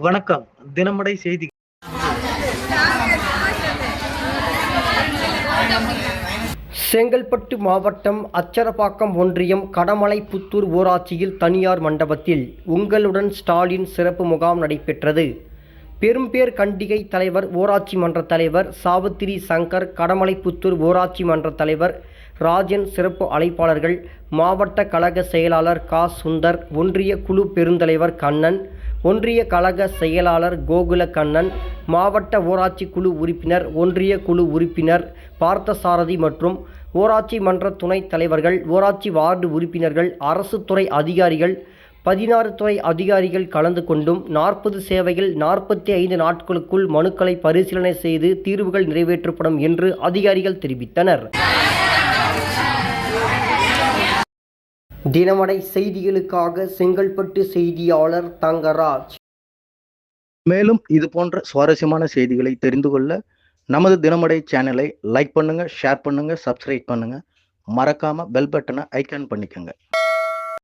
வணக்கம். தினமடை செய்தி. செங்கல்பட்டு மாவட்டம் அச்சரப்பாக்கம் ஒன்றியம் கடமலைப்புத்தூர் ஊராட்சியில் தனியார் மண்டபத்தில் உங்களுடன் ஸ்டாலின் சிறப்பு முகாம் நடைபெற்றது. பெரும்பேர் கண்டிகை தலைவர், ஊராட்சி மன்ற தலைவர் சாவித்திரி சங்கர், கடமலைப்புத்தூர் ஊராட்சி மன்ற தலைவர் ராஜன் சிறப்பு அழைப்பாளர்கள், மாவட்ட கழக செயலாளர் கா. சுந்தர், ஒன்றிய குழு பெருந்தலைவர் கண்ணன், ஒன்றிய கழக செயலாளர் கோகுல கண்ணன், மாவட்ட ஊராட்சி குழு உறுப்பினர், ஒன்றிய குழு உறுப்பினர் பார்த்தசாரதி மற்றும் ஊராட்சி மன்ற துணைத் தலைவர்கள், ஊராட்சி வார்டு உறுப்பினர்கள், அரசு துறை அதிகாரிகள், 16 துறை அதிகாரிகள் கலந்து கொண்டும் 40 சேவையில் 45 நாட்களுக்குள் மனுக்களை பரிசீலனை செய்து தீர்வுகள் நிறைவேற்றப்படும் என்று அதிகாரிகள் தெரிவித்தனர். தினமடை செய்திகளுக்காக செங்கல்பட்டு செய்தியாளர் தங்கராஜ். மேலும் இது போன்ற சுவாரஸ்யமான செய்திகளை தெரிந்து கொள்ள நமது தினமடை சேனலை லைக் பண்ணுங்க, ஷேர் பண்ணுங்க, சப்ஸ்கிரைப் பண்ணுங்க. மறக்காம பெல் பட்டனை ஐகான் பண்ணிக்கோங்க.